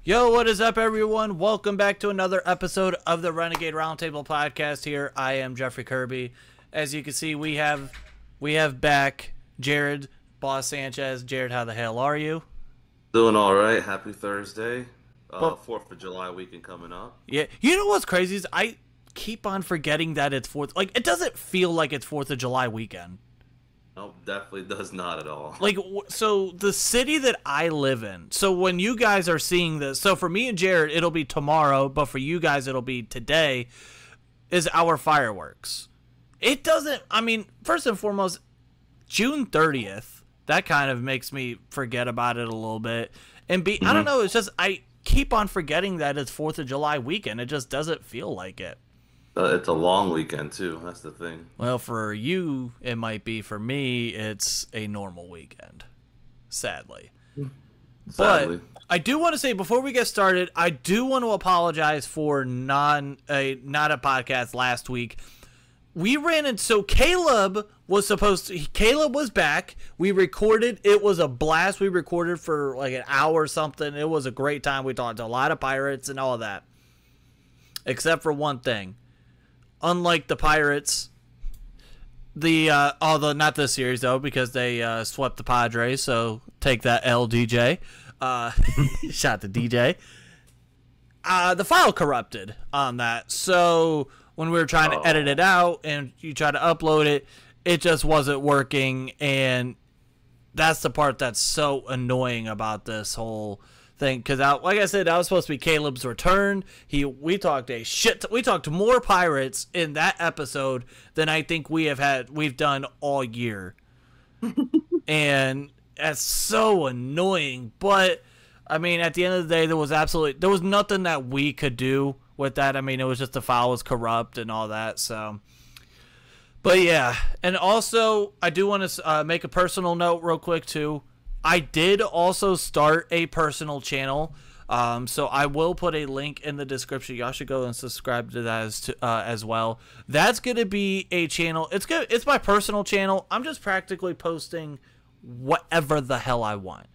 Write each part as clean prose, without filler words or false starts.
Yo, what is up, everyone? Welcome back to another episode of the Renegade Roundtable podcast here. I am Jeffrey Kirby. As you can see, we have back Jarryd, Boss Sanchez. Jarryd, how the hell are you? Doing all right. Happy Thursday. Well, 4th of July weekend coming up. Yeah, you know what's crazy is I keep on forgetting that it's 4th. Like, it doesn't feel like it's 4th of July weekend. No, definitely does not at all. Like, so the city that I live in, so when you guys are seeing this, so for me and Jarryd, it'll be tomorrow, but for you guys, it'll be today, is our fireworks. It doesn't, I mean, first and foremost, June 30th, that kind of makes me forget about it a little bit. And I don't know, it's just, I keep on forgetting that it's 4th of July weekend. It just doesn't feel like it. It's a long weekend, too. That's the thing. Well, for you, it might be. For me, it's a normal weekend, sadly. But I do want to say, before we get started, I do want to apologize for not a podcast last week. We ran into, so Caleb was back. We recorded. It was a blast. We recorded for like an hour or something. It was a great time. We talked to a lot of Pirates and all of that. Except for one thing. Unlike the Pirates, although not this series though, because they swept the Padres, so take that L, DJ. Shot to DJ. The file corrupted on that, so when we were trying to edit it out and you try to upload it, it just wasn't working, and that's the part that's so annoying about this whole thing, because like I said, that was supposed to be Caleb's return. We talked more Pirates in that episode than I think we've done all year. And that's so annoying. But I mean, at the end of the day, there was nothing that we could do with that. I mean, it was just the file was corrupt and all that. So, but yeah, and also I do want to make a personal note real quick too. I did also start a personal channel, so I will put a link in the description. Y'all should go and subscribe to that as well. That's going to be a channel. It's good. It's my personal channel. I'm just practically posting whatever the hell I want.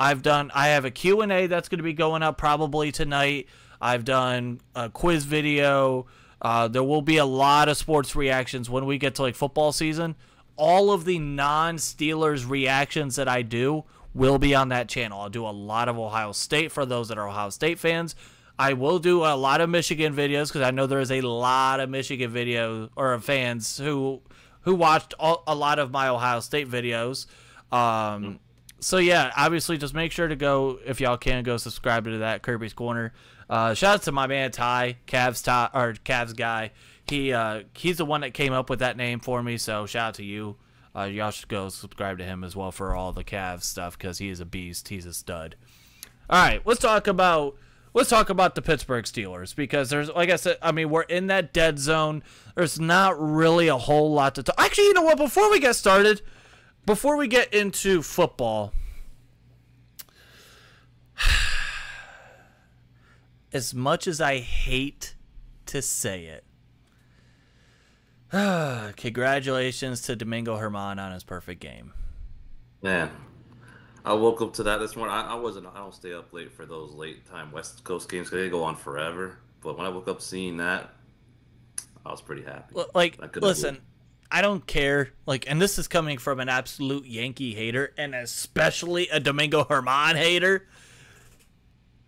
I have a Q&A that's going to be going up probably tonight. I've done a quiz video. There will be a lot of sports reactions when we get to like football season. All of the non-Steelers reactions that I do will be on that channel. I'll do a lot of Ohio State for those that are Ohio State fans. I will do a lot of Michigan videos because I know there is a lot of Michigan fans who watched a lot of my Ohio State videos. So yeah, obviously just make sure to go, if y'all can, go subscribe to that Kirby's Corner. Shout out to my man Ty, Cavs guy. He's the one that came up with that name for me, so shout out to you. Y'all should go subscribe to him as well for all the Cavs stuff because he is a beast. He's a stud. All right, let's talk about the Pittsburgh Steelers because there's, like I said, I mean, we're in that dead zone. There's not really a whole lot to talk. Actually, you know what? Before we get started, before we get into football, as much as I hate to say it, congratulations to Domingo Herman on his perfect game. Man, I woke up to that this morning. I don't stay up late for those late time West Coast games because they go on forever. But when I woke up seeing that, I was pretty happy. Like, listen, I don't care. Like, and this is coming from an absolute Yankee hater, and especially a Domingo Herman hater.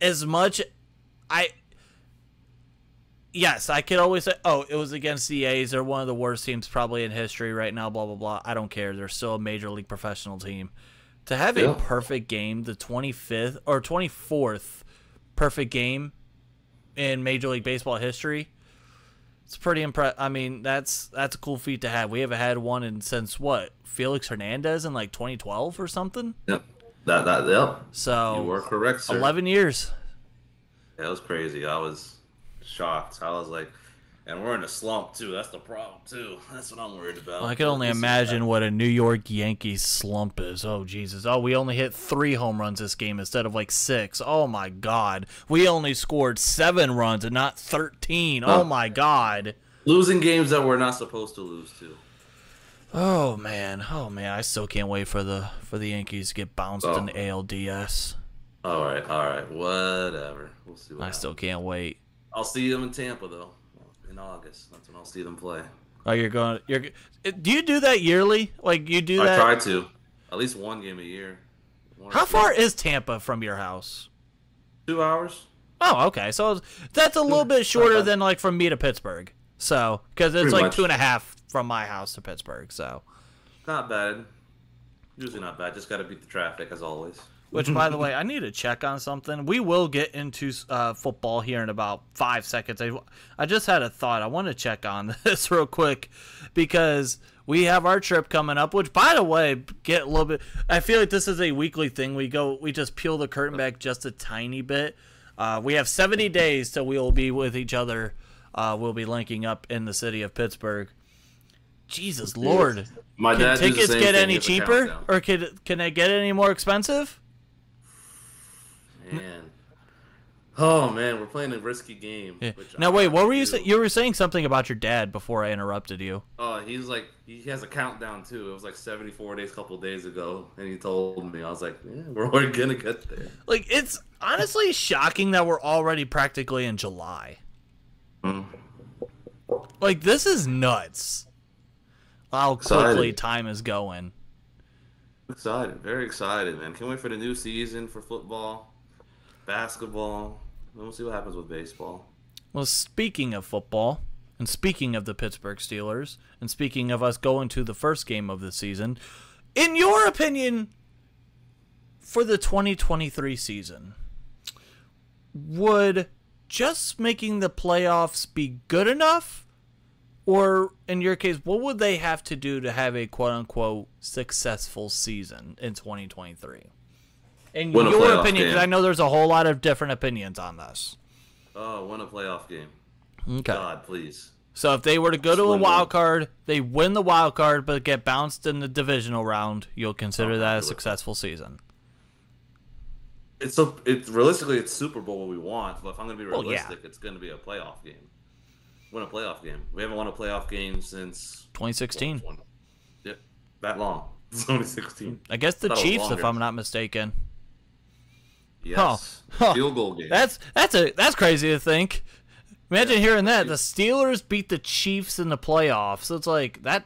As much, yes, I could always say, oh, it was against the A's. They're one of the worst teams probably in history right now, blah, blah, blah. I don't care. They're still a major league professional team. To have a perfect game, the 25th or 24th perfect game in Major League Baseball history, it's pretty impressive. I mean, that's a cool feat to have. We haven't had one since, what, Felix Hernandez in like 2012 or something? Yep. Yep. So, you were correct, sir. 11 years. Yeah, it was crazy. I was shocked. I was like, and we're in a slump too. That's the problem too. That's what I'm worried about. Well, I can only imagine what a New York Yankees slump is. Oh Jesus! Oh, we only hit 3 home runs this game instead of like 6. Oh my God! We only scored 7 runs and not 13. Oh my God! Losing games that we're not supposed to lose to. Oh man! I still can't wait for the Yankees to get bounced in the ALDS. All right, whatever. We'll see what I still happens. can't wait. I'll see them in Tampa though, in August. That's when I'll see them play. Oh, do you do that yearly? Like you do I that? try to, at least one game a year. One or How two. far is Tampa from your house? 2 hours. Oh, okay. So that's a little bit shorter than like from me to Pittsburgh. So, because it's Pretty like much. 2.5 from my house to Pittsburgh. So, Not bad. Usually not bad. Just got to beat the traffic as always. which by the way, I need to check on something. We will get into football here in about 5 seconds. I just had a thought. I want to check on this real quick because we have our trip coming up. Which, by the way, get a little bit. I feel like this is a weekly thing. We just peel the curtain back just a tiny bit. We have 70 days till we will be with each other. We'll be linking up in the city of Pittsburgh. Jesus Lord. My Can dad does the tickets same get thing. any It's a cheaper? countdown. Or can they get any more expensive? Man. Oh man, we're playing a risky game. Yeah. Which Now I wait, what have were to you do. saying? You were saying something about your dad before I interrupted you. He's like he has a countdown too. It was like 74 days, a couple days ago, and he told me. I was like, yeah, we're gonna get there. Like, it's honestly shocking that we're already practically in July. Mm. Like, this is nuts. How Excited. quickly time is going. Excited, very excited, man. Can't wait for the new season for football, basketball. We'll see what happens with baseball. Well, speaking of football, and speaking of the Pittsburgh Steelers, and speaking of us going to the first game of the season, in your opinion, for the 2023 season, would just making the playoffs be good enough? Or, in your case, what would they have to do to have a quote-unquote successful season in 2023? In Win a your playoff opinion, because game. I know there's a whole lot of different opinions on this. Oh, win a playoff game. Okay. God, please. So if they were to go to a Win wild one. card, they win the wild card, but get bounced in the divisional round, you'll consider that a do it. successful season. It's realistically it's Super Bowl what we want, but if I'm gonna be Well, yeah. realistic, it's gonna be a playoff game. Win a playoff game. We haven't won a playoff game since 2016. Yep, that long. 2016. I guess the Thought it was Chiefs, if longer. I'm not mistaken. Yes. Huh. Field goal game. That's crazy to think. Imagine hearing that. The Steelers beat the Chiefs in the playoffs. So it's like that,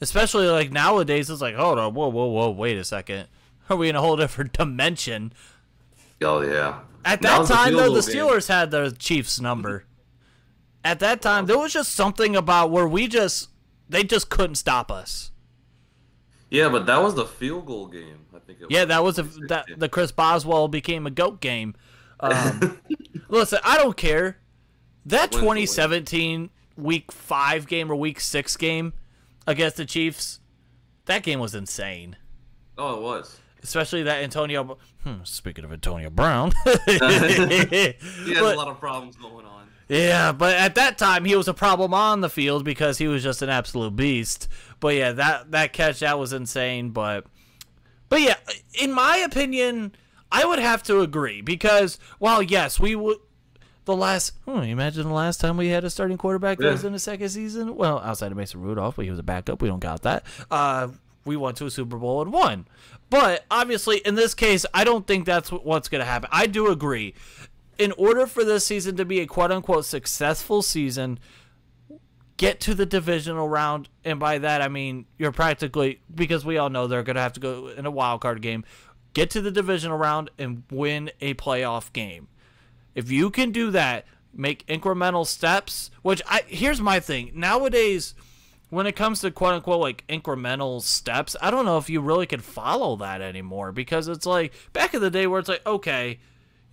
especially like nowadays, it's like, hold on, whoa, wait a second. Are we in a whole different dimension? Oh yeah. At That that was the time, field though, goal the game. Steelers had the Chiefs' number. At that time, there was just something about where they just couldn't stop us. Yeah, but that was the field goal game. I think. It Yeah, that was 2016. the Chris Boswell became a GOAT game. Listen, I don't care. That Win for win. 2017 Week 5 game or Week 6 game against the Chiefs, that game was insane. Oh, it was. Especially that Antonio. Speaking of Antonio Brown, He has But- a lot of problems going on. yeah, but at that time he was a problem on the field because he was just an absolute beast. But yeah, that catch, that was insane. But yeah, in my opinion, I would have to agree because while yes, we would. Imagine the last time we had a starting quarterback that was in the second season. Well, outside of Mason Rudolph, but he was a backup. We don't got that. We went to a Super Bowl and won. But obviously, in this case, I don't think that's what's going to happen. I do agree. In order for this season to be a quote-unquote successful season, get to the divisional round. And by that, I mean you're practically, because we all know they're going to have to go in a wild card game, get to the divisional round and win a playoff game. If you can do that, make incremental steps, here's my thing. Nowadays, when it comes to quote-unquote like incremental steps, I don't know if you really can follow that anymore because it's like back in the day where it's like, okay,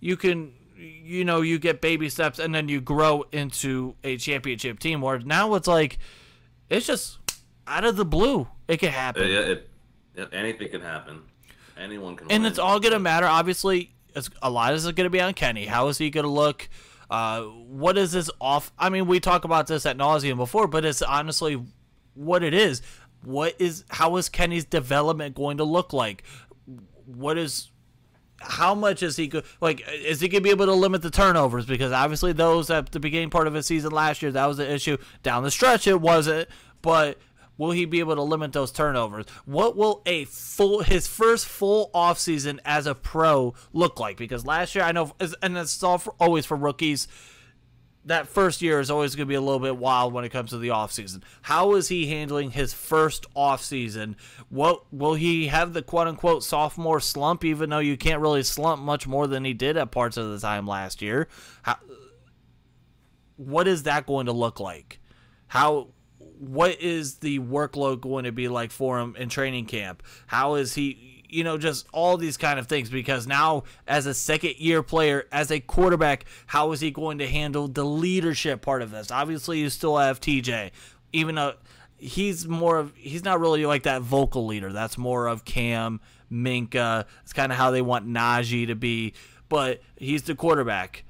you can, you get baby steps and then you grow into a championship team, where now it's like, it's just out of the blue. It can happen. Anything can happen. Anyone can And win. it's all going to matter, obviously. A lot is going to be on Kenny. How is he going to look? What is this off? I mean, we talk about this at nauseum before, but it's honestly what it is. How is Kenny's development going to look like? How much is he is he going to be able to limit the turnovers? Because obviously those at the beginning part of his season last year, that was the issue. Down the stretch, it wasn't. But Will he be able to limit those turnovers? What will his first full offseason as a pro look like? Because last year, I know, and it's always for rookies, that first year is always going to be a little bit wild when it comes to the offseason. How is he handling his first offseason? What will he have the quote-unquote sophomore slump, even though you can't really slump much more than he did at parts of the time last year? What is that going to look like? What is the workload going to be like for him in training camp? How is he, just all these kind of things? Because now, as a second-year player, as a quarterback, how is he going to handle the leadership part of this? Obviously, you still have TJ, even though he's not really like that vocal leader. That's more of Cam, Minka. It's kind of how they want Najee to be, but he's the quarterback.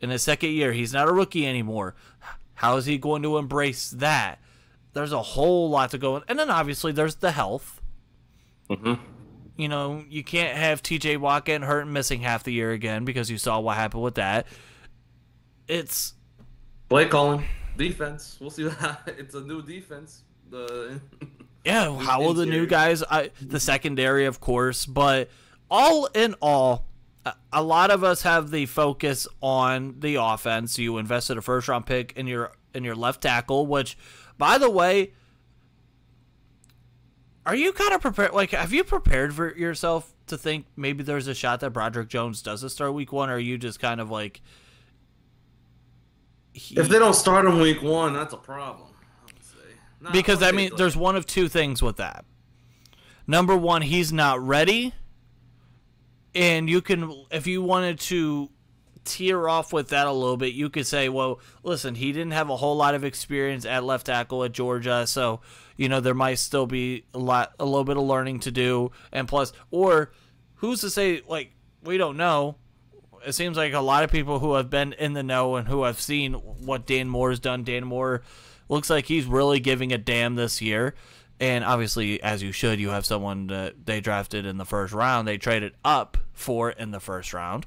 In his second year, he's not a rookie anymore. How is he going to embrace that? There's a whole lot to go in. And then obviously there's the health. Mm-hmm. You can't have TJ Watt getting hurt and missing half the year again because you saw what happened with that. It's play calling, defense. We'll see. It's a new defense. Yeah, how will the new guys? The secondary, of course, but all in all, a lot of us have the focus on the offense. You invested a first-round pick in your left tackle, which, by the way, are you kind of prepared? Like, have you prepared for yourself to think maybe there's a shot that Broderick Jones doesn't start week 1, or are you just kind of like... If they don't start him week 1, that's a problem, I would say. Because, there's one of two things with that. Number one, he's not ready. And you can, if you wanted to tear off with that a little bit, you could say, well, listen, he didn't have a whole lot of experience at left tackle at Georgia, so, there might still be a little bit of learning to do. And plus, or who's to say, like, we don't know. It seems like a lot of people who have been in the know and who have seen what Dan Moore's done. Dan Moore looks like he's really giving a damn this year. And obviously, as you should, you have someone that they drafted in the first round. They traded up for in the first round.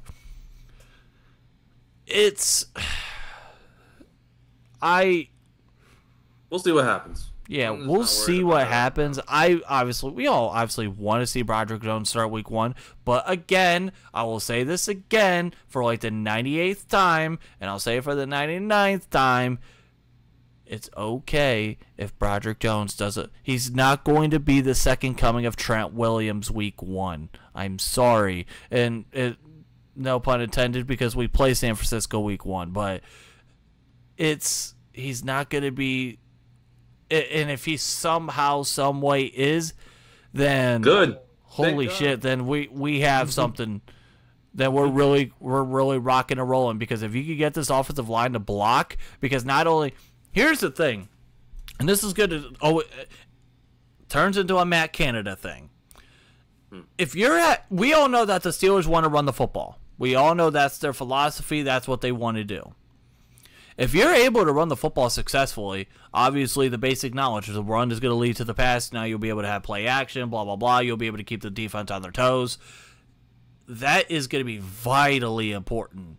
We'll see what happens. Yeah, we'll see what happens. We all obviously want to see Broderick Jones start week 1. But again, I will say this again for like the 98th time, and I'll say it for the 99th time. It's okay if Broderick Jones does it. He's not going to be the second coming of Trent Williams week 1. I'm sorry. And no pun intended, because we play San Francisco week 1. But he's not going to be. And if he somehow, some way is, then good. Holy shit! Then we have something. Then we're really rocking and rolling, because if you could get this offensive line to block, because not only. Here's the thing, and this is good. It turns into a Matt Canada thing. We all know that the Steelers want to run the football. We all know that's their philosophy. That's what they want to do. If you're able to run the football successfully, obviously the basic knowledge is the run is going to lead to the pass. Now you'll be able to have play action, blah, blah, blah. You'll be able to keep the defense on their toes. That is going to be vitally important.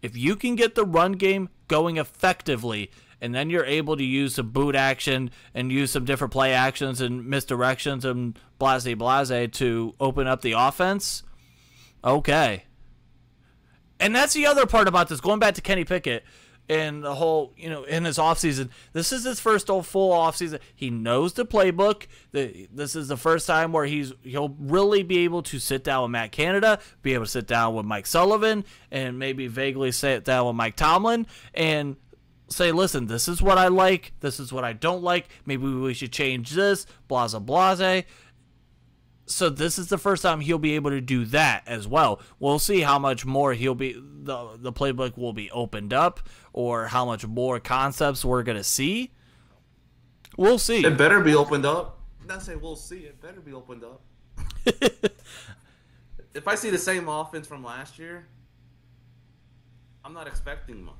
If you can get the run game going effectively, and then you're able to use some boot action and use some different play actions and misdirections and blase to open up the offense, okay. And that's the other part about this. Going back to Kenny Pickett and the whole, in his offseason, this is his first full offseason. He knows the playbook. This is the first time where he'll really be able to sit down with Matt Canada, be able to sit down with Mike Sullivan, and maybe vaguely sit down with Mike Tomlin and say, listen, this is what I like, this is what I don't like, maybe we should change this, blase. So this is the first time he'll be able to do that as well. We'll see how much more the playbook will be opened up, or how much more concepts we're going to see. We'll see. It better be opened up. Not say we'll see, it better be opened up. If I see the same offense from last year, I'm not expecting much.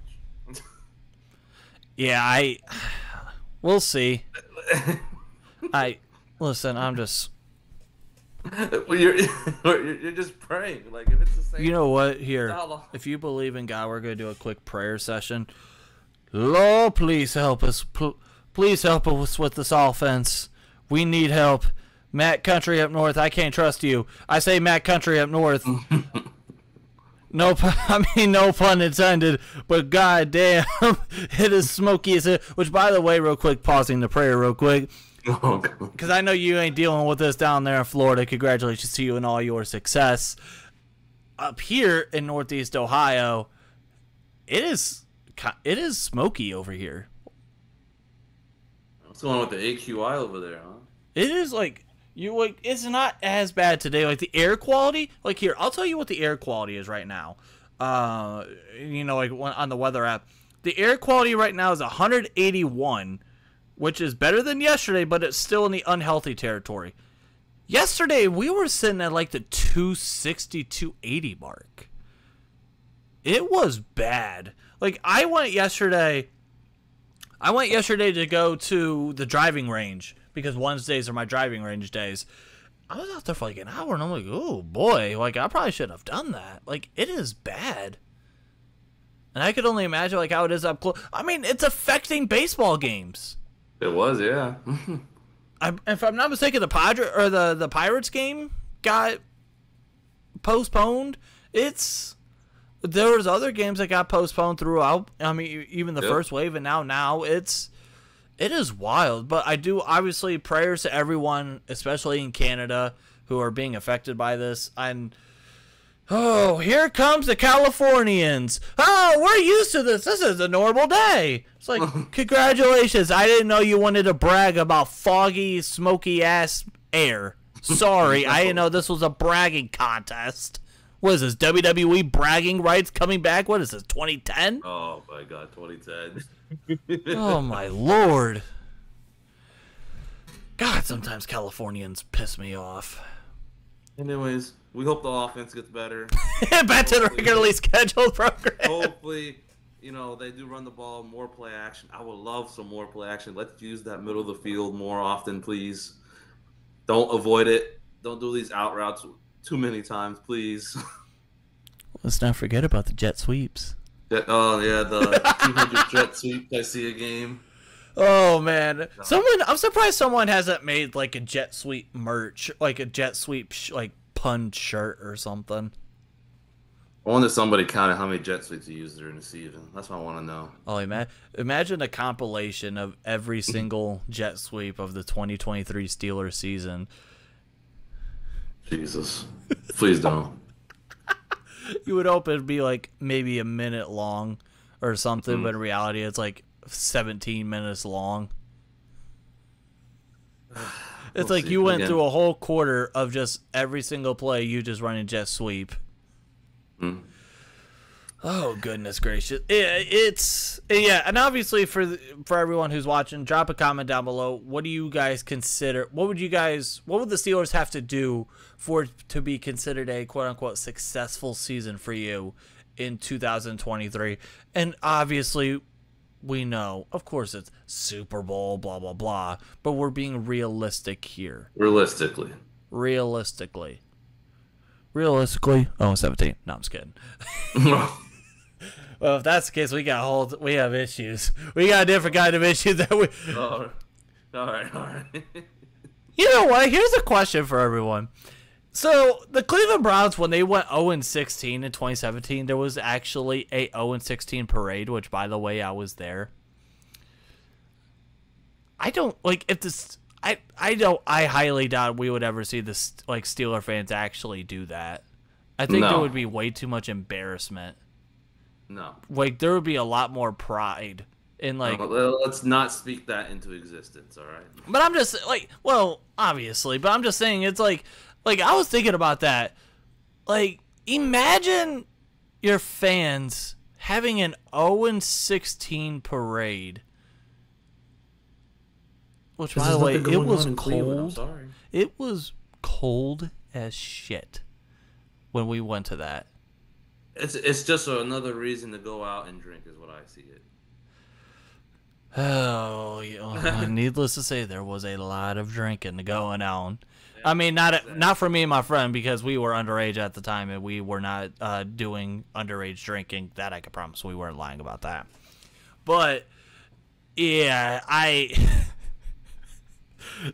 Yeah, we'll see. Listen, I'm just. You're just praying. Like, if it's the same. You know what? Here, if you believe in God, we're gonna do a quick prayer session. Lord, please help us. Please help us with this offense. We need help. Matt Country up north, I can't trust you. I say Matt Country up north. No, no pun intended, but goddamn, it is smoky as it. Which, by the way, real quick, pausing the prayer real quick, because I know you ain't dealing with this down there in Florida. Congratulations to you and all your success. Up here in Northeast Ohio, it is smoky over here. What's going on with the AQI over there, huh? It is it's not as bad today. Like the air quality, like here, I'll tell you what the air quality is right now. On the weather app, the air quality right now is 181, which is better than yesterday, but it's still in the unhealthy territory. Yesterday we were sitting at like the 260, 280 mark. It was bad. Like I went yesterday to go to the driving range, because Wednesdays are my driving range days. I was out there for like an hour, and I'm like, oh, boy. Like, I probably shouldn't have done that. Like, it is bad. And I could only imagine, like, how it is up close. I mean, it's affecting baseball games. It was, yeah. If I'm not mistaken, the Pirates game got postponed. There was other games that got postponed throughout. I mean, even the first wave, and now it is wild. But I do, obviously, prayers to everyone, especially in Canada, who are being affected by this. And here comes the Californians. Oh, we're used to this. This is a normal day. It's like, congratulations. I didn't know you wanted to brag about foggy, smoky ass air. Sorry, I didn't know this was a bragging contest. What is this, WWE bragging rights coming back? What is this, 2010? Oh, my God, 2010. Oh, my Lord. God, sometimes Californians piss me off. Anyways, we hope the offense gets better. Back to the regularly scheduled program. Hopefully, they do run the ball, more play action. I would love some more play action. Let's use that middle of the field more often, please. Don't avoid it. Don't do these out routes too many times, please. Let's not forget about the jet sweeps. The 200 jet sweep I see a game. Oh man, I'm surprised someone hasn't made like a jet sweep merch, like a jet sweep pun shirt or something. I wonder if somebody counted how many jet sweeps you used during the season. That's what I want to know. Oh, imagine a compilation of every single jet sweep of the 2023 Steelers season. Jesus, please don't. You would hope it'd be like maybe a minute long or something, but in reality, it's like 17 minutes long. It's like you went through a whole quarter of just every single play you just running jet sweep. Oh, goodness gracious. And obviously for everyone who's watching, drop a comment down below. What do you guys consider, what would the Steelers have to do for it to be considered a quote-unquote successful season for you in 2023? And obviously, we know, of course, it's Super Bowl, blah, blah, blah, but we're being realistic here. Realistically. 0-17. No, I'm just kidding. Well, if that's the case, we have issues. We got a different kind of issues that we. All right. You know what? Here's a question for everyone. So the Cleveland Browns, when they went 0-16 in 2017, there was actually a 0-16 parade. Which, by the way, I was there. I don't like if this. I highly doubt we would ever see this Steeler fans actually do that. I think there would be way too much embarrassment. No. There would be a lot more pride in let's not speak that into existence, all right? But I'm just obviously, but I'm just saying it's like I was thinking about that. Imagine your fans having an 0-16 parade. Which, by the way, it was cold. It was cold as shit when we went to that. It's just another reason to go out and drink, is what I see it. Oh, needless to say, there was a lot of drinking going on. I mean, not for me and my friend, because we were underage at the time, and we were not doing underage drinking. That I could promise. We weren't lying about that. But Yeah,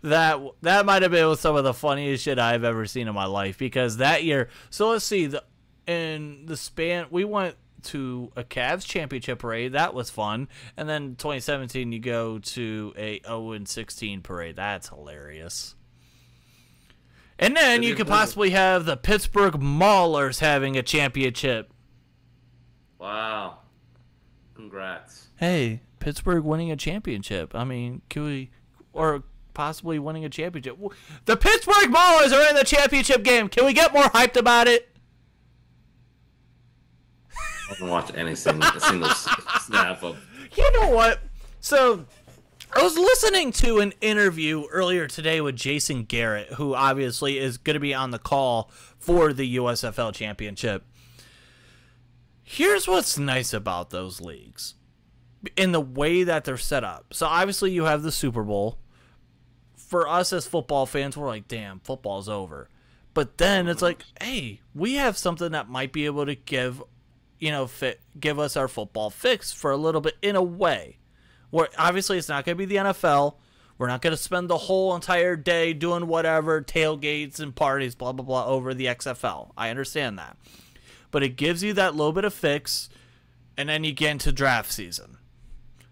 that might have been some of the funniest shit I've ever seen in my life, because that year. So let's see, in the span we went to a Cavs championship parade. That was fun. And then 2017 you go to a 0-16 parade. That's hilarious. And then you could possibly have the Pittsburgh Maulers having a championship. Wow. Congrats. Hey, Pittsburgh winning a championship. I mean, can we, or possibly winning a championship. The Pittsburgh Maulers are in the championship game. Can we get more hyped about it? I haven't watched any single snap of. You know what? So, I was listening to an interview earlier today with Jason Garrett, who obviously is going to be on the call for the USFL Championship. Here's what's nice about those leagues in the way that they're set up. So, obviously, you have the Super Bowl. For us as football fans, we're like, damn, football's over. But then it's like, hey, we have something that might be able to give us our football fix for a little bit, in a way. Where obviously it's not going to be the NFL. We're not going to spend the whole entire day doing whatever, tailgates and parties, blah, blah, blah, over the XFL. I understand that. But it gives you that little bit of fix, and then you get into draft season.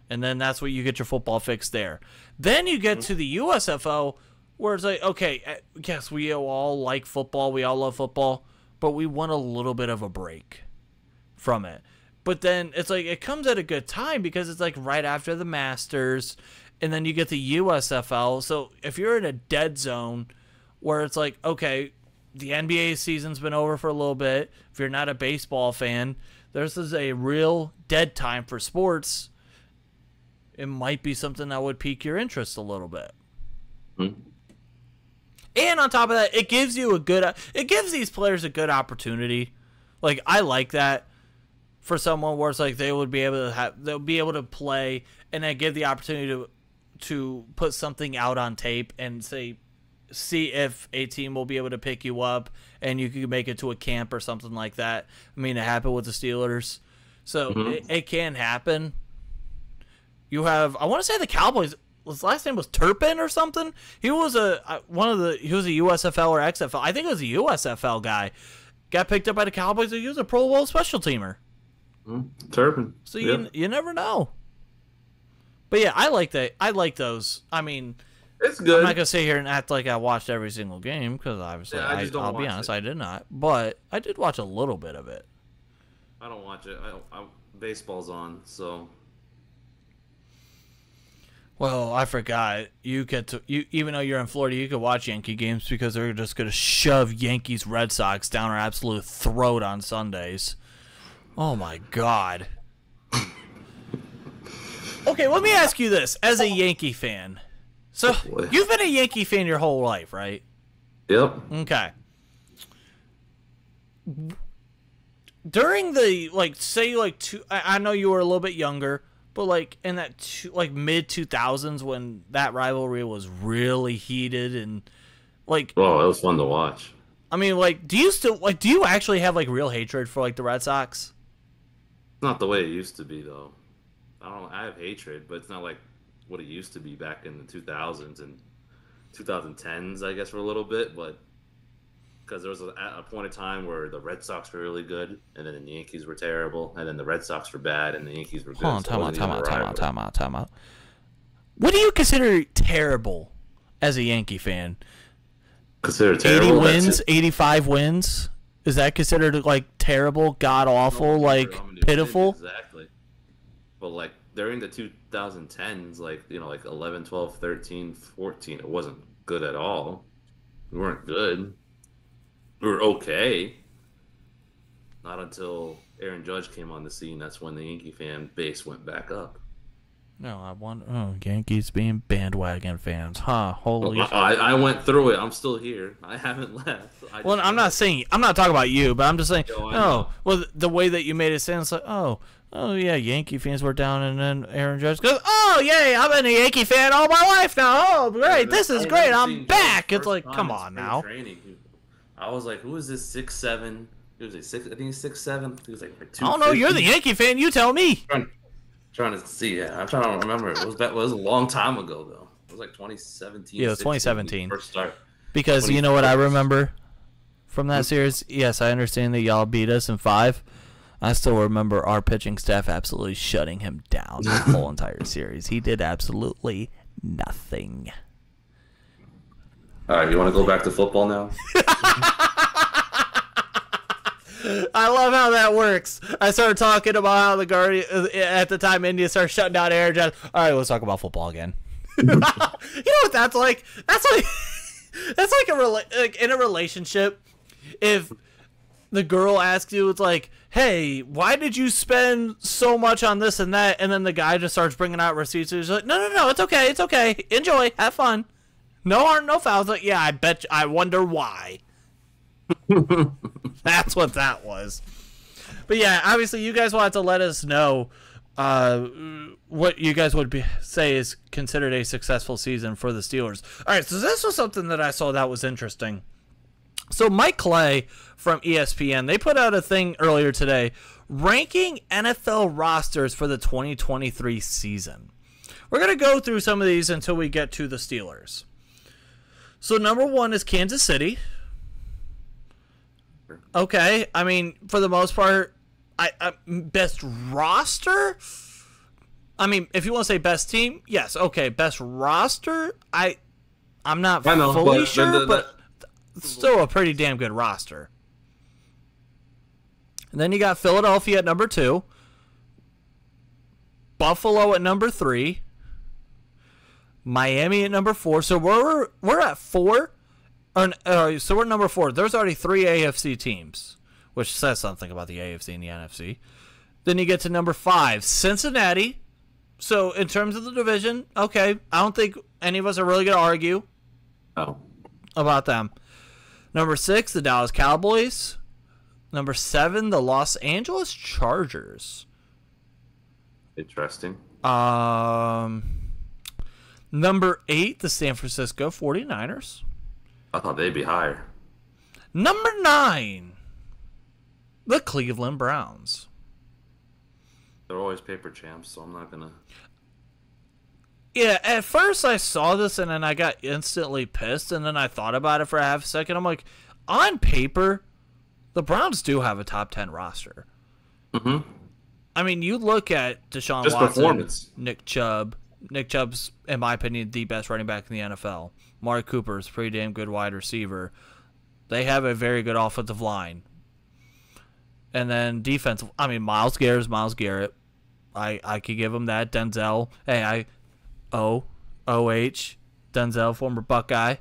And then that's where you get your football fix there. Then you get to the USFL, where it's like, okay, yes, we all like football. We all love football. But we want a little bit of a break from it. But then it's like it comes at a good time, because it's like right after the Masters, and then you get the USFL. So if you're in a dead zone where it's like, okay, the NBA season's been over for a little bit, if you're not a baseball fan, this is a real dead time for sports. It might be something that would pique your interest a little bit. And on top of that, it gives these players a good opportunity. Like, I like that. For someone where it's like they'll be able to play and then give the opportunity to put something out on tape and see if a team will be able to pick you up and you can make it to a camp or something like that. I mean, it happened with the Steelers, so it can happen. You have, I want to say, the Cowboys. His last name was Turpin or something. He was a USFL or XFL. I think it was a USFL guy. Got picked up by the Cowboys. He was a Pro Bowl special teamer. Turpin. So you never know. But yeah, I like that. I like those. I mean, it's good. I'm not gonna sit here and act like I watched every single game, because obviously I'll be honest, I did not. But I did watch a little bit of it. I don't watch it. Baseball's on, so. Well, I forgot. Even though you're in Florida, you could watch Yankee games, because they're just gonna shove Yankees Red Sox down our absolute throat on Sundays. Oh my God. Okay, let me ask you this, as a Yankee fan. So, you've been a Yankee fan your whole life, right? Yep. Okay. During the, I know you were a little bit younger, but in that mid-2000s, when that rivalry was really heated and oh, it was fun to watch. I mean, do you actually have real hatred for the Red Sox? It's not the way it used to be, though. I have hatred, but it's not like what it used to be back in the 2000s and 2010s, I guess, for a little bit. But because there was a point of time where the Red Sox were really good, and then the Yankees were terrible, and then the Red Sox were bad, and the Yankees were good. Hold on, time out. What do you consider terrible as a Yankee fan? Consider terrible? 80 wins, 85 wins? Is that considered terrible, god awful, pitiful? Exactly. But during the 2010s, 11, 12, 13, 14, it wasn't good at all. We weren't good. We were okay. Not until Aaron Judge came on the scene. That's when the Yankee fan base went back up. No, I wonder. Oh, Yankees being bandwagon fans, huh? Holy! Well, I went through it. I'm still here. I haven't left. I'm not talking about you, but I'm just saying. Well, the way that you made it sound, it's oh yeah, Yankee fans were down, and then Aaron Judge goes, oh yay, I've been a Yankee fan all my life now. Oh great, this is great. I'm back. It's come on now. I was like, who is this 6'7"? He was I think he's 6'7". He was 250. Oh no, you're the Yankee fan. You tell me. Trying to see, yeah. I'm trying to remember. It was a long time ago, though. It was like 2017. Yeah, it was 2017. First start. Because you know what I remember from that series? Yes, I understand that y'all beat us in 5. I still remember our pitching staff absolutely shutting him down the whole entire series. He did absolutely nothing. All right, you want to go back to football now? I love how that works. I started talking about how the Guardian at the time India started shutting down Aaron Judge. All right, let's talk about football again. You know what that's like? That's like in a relationship. If the girl asks you, it's like, hey, why did you spend so much on this and that? And then the guy just starts bringing out receipts. He's like, no, it's okay. Enjoy, have fun. No harm, no foul. It's like, yeah, I wonder why. That's what that was. But yeah, obviously you guys wanted to let us know what you guys would say is considered a successful season for the Steelers. All right, so this was something that I saw that was interesting. So Mike Clay from ESPN, they put out a thing earlier today ranking NFL rosters for the 2023 season. We're going to go through some of these until we get to the Steelers. So number 1 is Kansas City. Okay, I mean, for the most part, I best roster? I mean, if you want to say best team, yes, okay, best roster, I'm not fully sure, but still a pretty damn good roster. And then you got Philadelphia at number 2, Buffalo at number 3, Miami at number 4. So we're at 4. So we're number 4. There's already 3 AFC teams, which says something about the AFC and the NFC. Then you get to number 5, Cincinnati. So in terms of the division, okay, I don't think any of us are really going to argue about them. Number 6, the Dallas Cowboys. Number 7, the Los Angeles Chargers. Interesting. Number 8, the San Francisco 49ers. I thought they'd be higher. Number 9, the Cleveland Browns. They're always paper champs, so I'm not going to... Yeah, at first I saw this and then I got instantly pissed, and then I thought about it for a half a second. I'm like, on paper, the Browns do have a top 10 roster. Mm-hmm. I mean, you look at Deshaun Just Watson, performance. Nick Chubb. Nick Chubb's, in my opinion, the best running back in the NFL. Mark Cooper's a pretty damn good wide receiver. They have a very good offensive line. And then defensive, I mean, Myles Garrett. I could give him that. Denzel. Hey, O-H. Denzel, former Buckeye.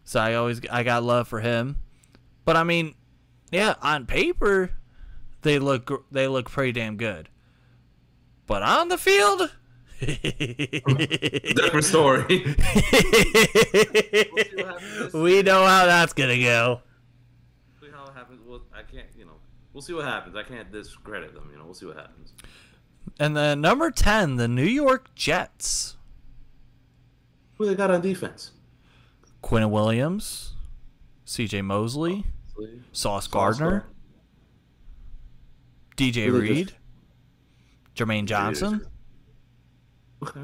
So I got love for him. But I mean, yeah, on paper, they look pretty damn good. But on the field, different story. We know how that's gonna go. See how it happens. Well, I can't, we'll see what happens. I can't discredit them. We'll see what happens. And then number 10, the New York Jets. Who they got on defense? Quinn Williams, C.J. Mosley, Sauce Gardner, DJ Reed, Jermaine Johnson. Okay.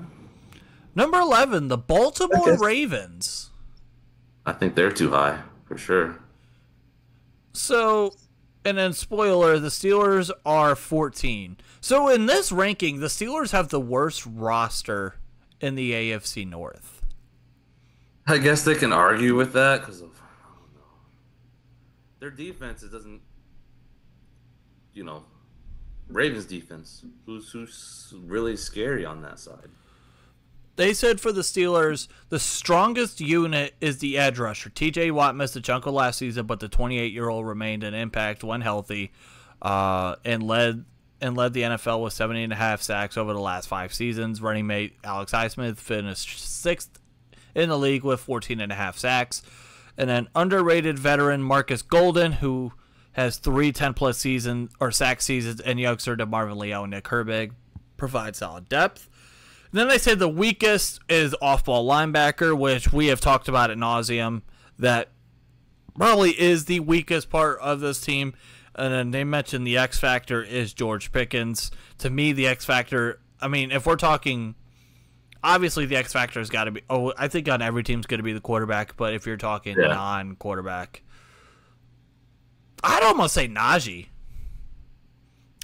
Number 11, the Baltimore Ravens. I think they're too high, for sure. So, and then spoiler, the Steelers are 14. So in this ranking, the Steelers have the worst roster in the AFC North. I guess they can argue with that because of, I don't know, their defense. It doesn't, Ravens defense. Who's really scary on that side? They said for the Steelers, the strongest unit is the edge rusher. T.J. Watt missed a chunk of last season, but the 28-year-old remained an impact when healthy, and led the NFL with 70.5 sacks over the last 5 seasons. Running mate Alex Highsmith finished 6th in the league with 14.5 sacks. And then underrated veteran Marcus Golden, who has 3 10-plus season or sack seasons, and youngster DeMarvin Leal and Nick Herbig provide solid depth. And then they say the weakest is off-ball linebacker, which we have talked about ad nauseum. That probably is the weakest part of this team. And then they mentioned the X factor is George Pickens. To me, the X factor, I mean, if we're talking, obviously the X factor has got to be, I think on every team's going to be the quarterback, but if you're talking non-quarterback, I'd almost say Najee.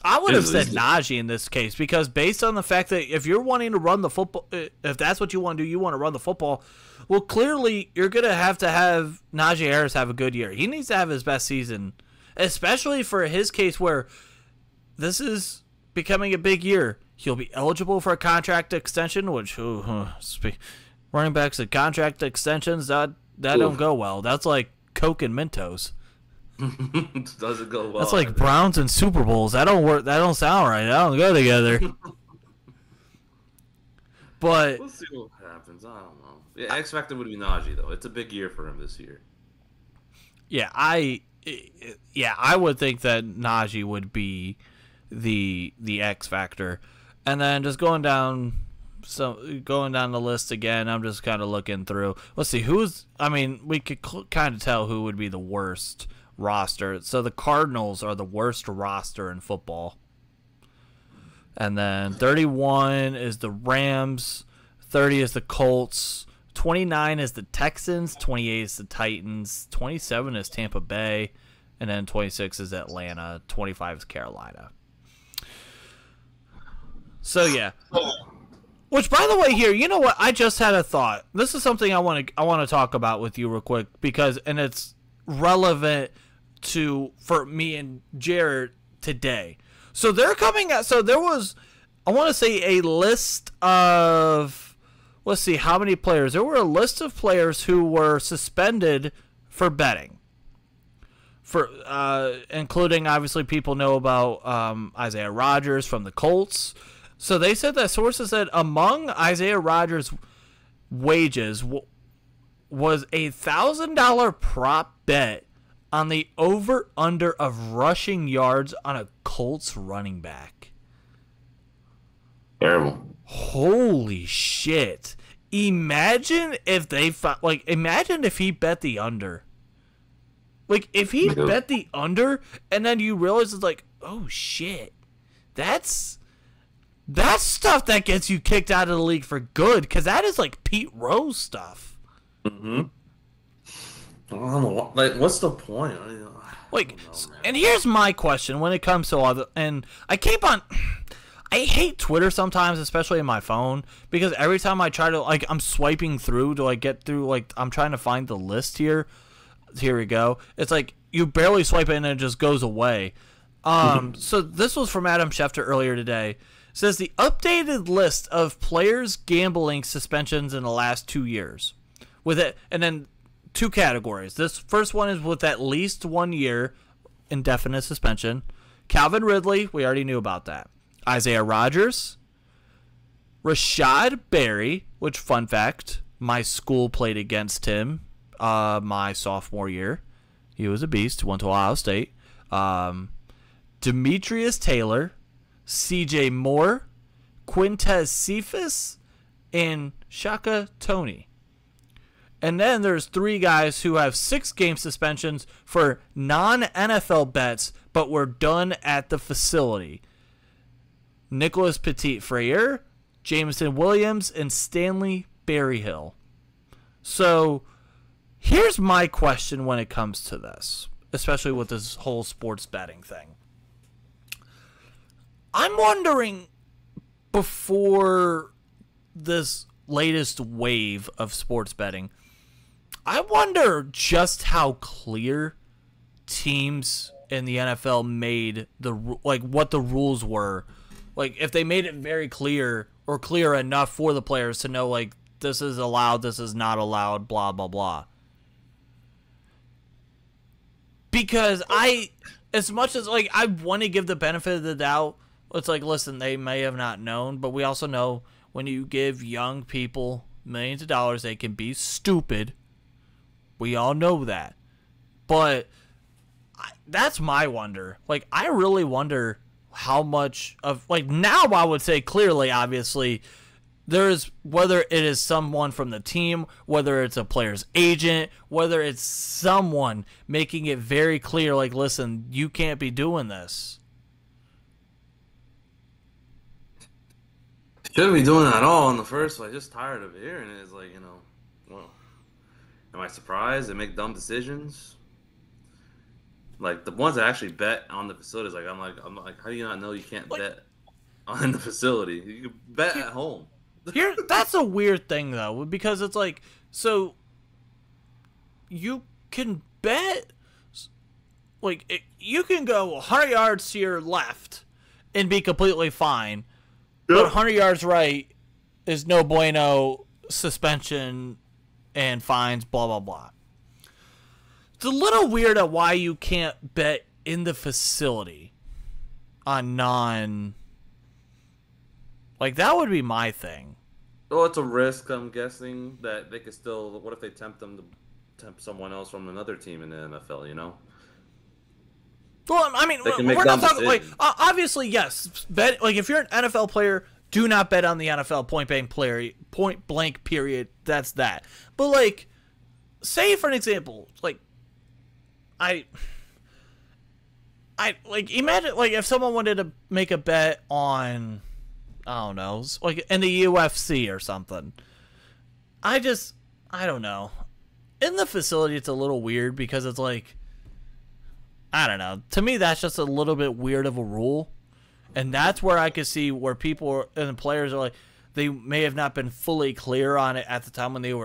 I would have said Najee in this case, because based on the fact that if you're wanting to run the football, if that's what you want to do, you want to run the football, well, clearly you're going to have Najee Harris have a good year. He needs to have his best season, especially for his case where this is becoming a big year. He'll be eligible for a contract extension, which running backs and contract extensions, that don't go well. That's like Coke and Mentos. Doesn't go well. That's like Browns and Super Bowls. That don't work. That don't sound right. That don't go together. But we'll see what happens. I don't know. Yeah, X Factor would be Najee though. It's a big year for him this year. Yeah, I would think that Najee would be the X Factor. And then just going down the list again, I'm just kind of looking through. Let's see we could kind of tell who would be the worst roster. So the Cardinals are the worst roster in football. And then 31 is the Rams, 30 is the Colts, 29 is the Texans, 28 is the Titans, 27 is Tampa Bay, and then 26 is Atlanta, 25 is Carolina. So yeah. Which, by the way, here, you know what? I just had a thought. This is something I want to talk about with you real quick, because it's relevant for me and Jarryd today. So they're coming out. So there was, I want to say, a list of, let's see how many players. There were a list of players who were suspended for betting. For including, obviously, people know about Isaiah Rodgers from the Colts. So they said that sources said among Isaiah Rodgers' wages was a $1,000 prop bet on the over-under of rushing yards on a Colts running back. Terrible. Holy shit. Imagine if imagine if he bet the under. Like, if he bet the under, and then you realize it's like, oh shit. That's stuff that gets you kicked out of the league for good, because that is like Pete Rose stuff. Mm-hmm. I don't know. Like, what's the point? And here's my question when it comes to all the, and I hate Twitter sometimes, especially in my phone, because every time I try to, I'm swiping through to get through, I'm trying to find the list here. Here we go. It's like you barely swipe it and it just goes away. So this was from Adam Schefter earlier today. It says the updated list of players gambling suspensions in the last 2 years, with it, and then 2 categories. This first one is with at least 1 year indefinite suspension. Calvin Ridley, we already knew about that. Isaiah Rodgers, Rashad Berry, which, fun fact, my school played against him my sophomore year. He was a beast. Went to Ohio State. Demetrius Taylor, C.J. Moore, Quintez Cephas, and Shaka Toney. And then there's 3 guys who have 6-game suspensions for non-NFL bets, but were done at the facility. Nicholas Petit-Frere, Jameson Williams, and Stanley Berryhill. So here's my question when it comes to this, especially with this whole sports betting thing. I'm wondering, before this latest wave of sports betting, I wonder just how clear teams in the NFL made what the rules were. Like, if they made it very clear or clear enough for the players to know, this is allowed, this is not allowed, blah, blah, blah. Because as much as, I want to give the benefit of the doubt, it's listen, they may have not known, but we also know when you give young people millions of dollars, they can be stupid. We all know that. But that's my wonder. I really wonder how much of, now I would say clearly, obviously, There's, whether it is someone from the team, whether it's a player's agent, whether it's someone making it very clear, like, listen, you can't be doing this. Shouldn't be doing that at all in the first place. Just tired of hearing it. It's like, well, am I surprised they make dumb decisions? Like the ones that actually bet on the facilities, I'm like, how do you not know you can't bet on the facility? You can bet at home. That's a weird thing though, because it's like, so you can bet, like, you can go 100 yards to your left and be completely fine, but 100 yards right is no bueno, suspension and fines, blah blah blah. It's a little weird at why you can't bet in the facility on like, that would be my thing. Oh, it's a risk, I'm guessing, that they could still... What if they tempt someone else from another team in the NFL, Well, I mean, we're not talking... Like, obviously, yes. Bet, like, if you're an NFL player, do not bet on the NFL point blank period. That's that. But, like, say, for an example, like, like, imagine, like, if someone wanted to make a bet on... I don't know, like in the UFC or something. I don't know. In the facility, it's a little weird because it's like, I don't know. To me, that's just a little bit weird of a rule. And that's where I could see where people and the players are like, they may have not been fully clear on it at the time when they were